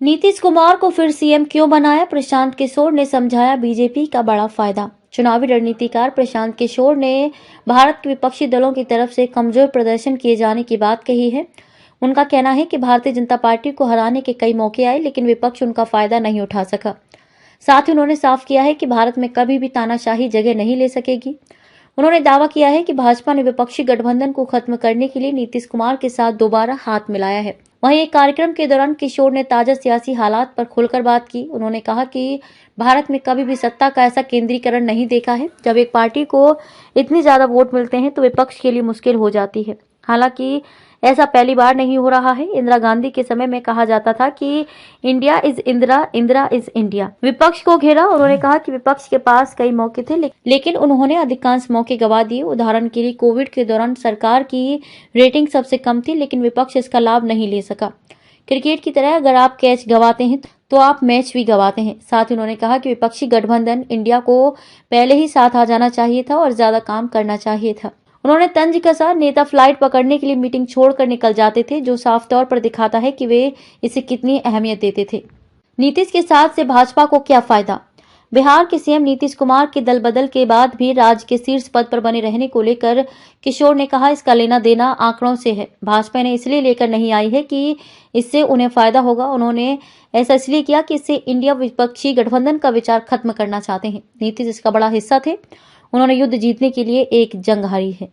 नीतीश कुमार को फिर सीएम क्यों बनाया, प्रशांत किशोर ने समझाया बीजेपी का बड़ा फायदा। चुनावी रणनीतिकार प्रशांत किशोर ने भारत के विपक्षी दलों की तरफ से कमजोर प्रदर्शन किए जाने की बात कही है। उनका कहना है कि भारतीय जनता पार्टी को हराने के कई मौके आए, लेकिन विपक्ष उनका फायदा नहीं उठा सका। साथ ही उन्होंने साफ किया है कि भारत में कभी भी तानाशाही जगह नहीं ले सकेगी। उन्होंने दावा किया है कि भाजपा ने विपक्षी गठबंधन को खत्म करने के लिए नीतीश कुमार के साथ दोबारा हाथ मिलाया है। वहीं एक कार्यक्रम के दौरान किशोर ने ताजा सियासी हालात पर खुलकर बात की। उन्होंने कहा कि भारत में कभी भी सत्ता का ऐसा केंद्रीकरण नहीं देखा है। जब एक पार्टी को इतनी ज्यादा वोट मिलते हैं तो विपक्ष के लिए मुश्किल हो जाती है। हालांकि ऐसा पहली बार नहीं हो रहा है। इंदिरा गांधी के समय में कहा जाता था कि India is Indira, Indira is India. विपक्ष को घेरा। उन्होंने कहा कि विपक्ष के पास कई मौके थे, लेकिन उन्होंने अधिकांश मौके गंवा दिए। उदाहरण के लिए कोविड के दौरान सरकार की रेटिंग सबसे कम थी, लेकिन विपक्ष इसका लाभ नहीं ले सका। क्रिकेट की तरह अगर आप कैच गंवाते हैं तो आप मैच भी गंवाते हैं। साथ ही उन्होंने कहा कि विपक्षी गठबंधन इंडिया को पहले ही साथ आ जाना चाहिए था और ज्यादा काम करना चाहिए था। उन्होंने तंज कसा, नेता फ्लाइट पकड़ने के लिए मीटिंग छोड़कर निकल जाते थे, जो साफ तौर पर दिखाता है कि वे इसे कितनी अहमियत देते थे। नीतीश के साथ से भाजपा को क्या फायदा। बिहार के सीएम नीतीश कुमार के दल बदल के बाद भी राज्य के शीर्ष पद पर बने रहने को लेकर किशोर ने कहा, इसका लेना देना आंकड़ों से है। भाजपा ने इसलिए लेकर नहीं आई है कि इससे उन्हें फायदा होगा। उन्होंने ऐसा इसलिए किया कि इससे इंडिया विपक्षी गठबंधन का विचार खत्म करना चाहते हैं। नीतीश इसका बड़ा हिस्सा थे। उन्होंने युद्ध जीतने के लिए एक जंग हारी है।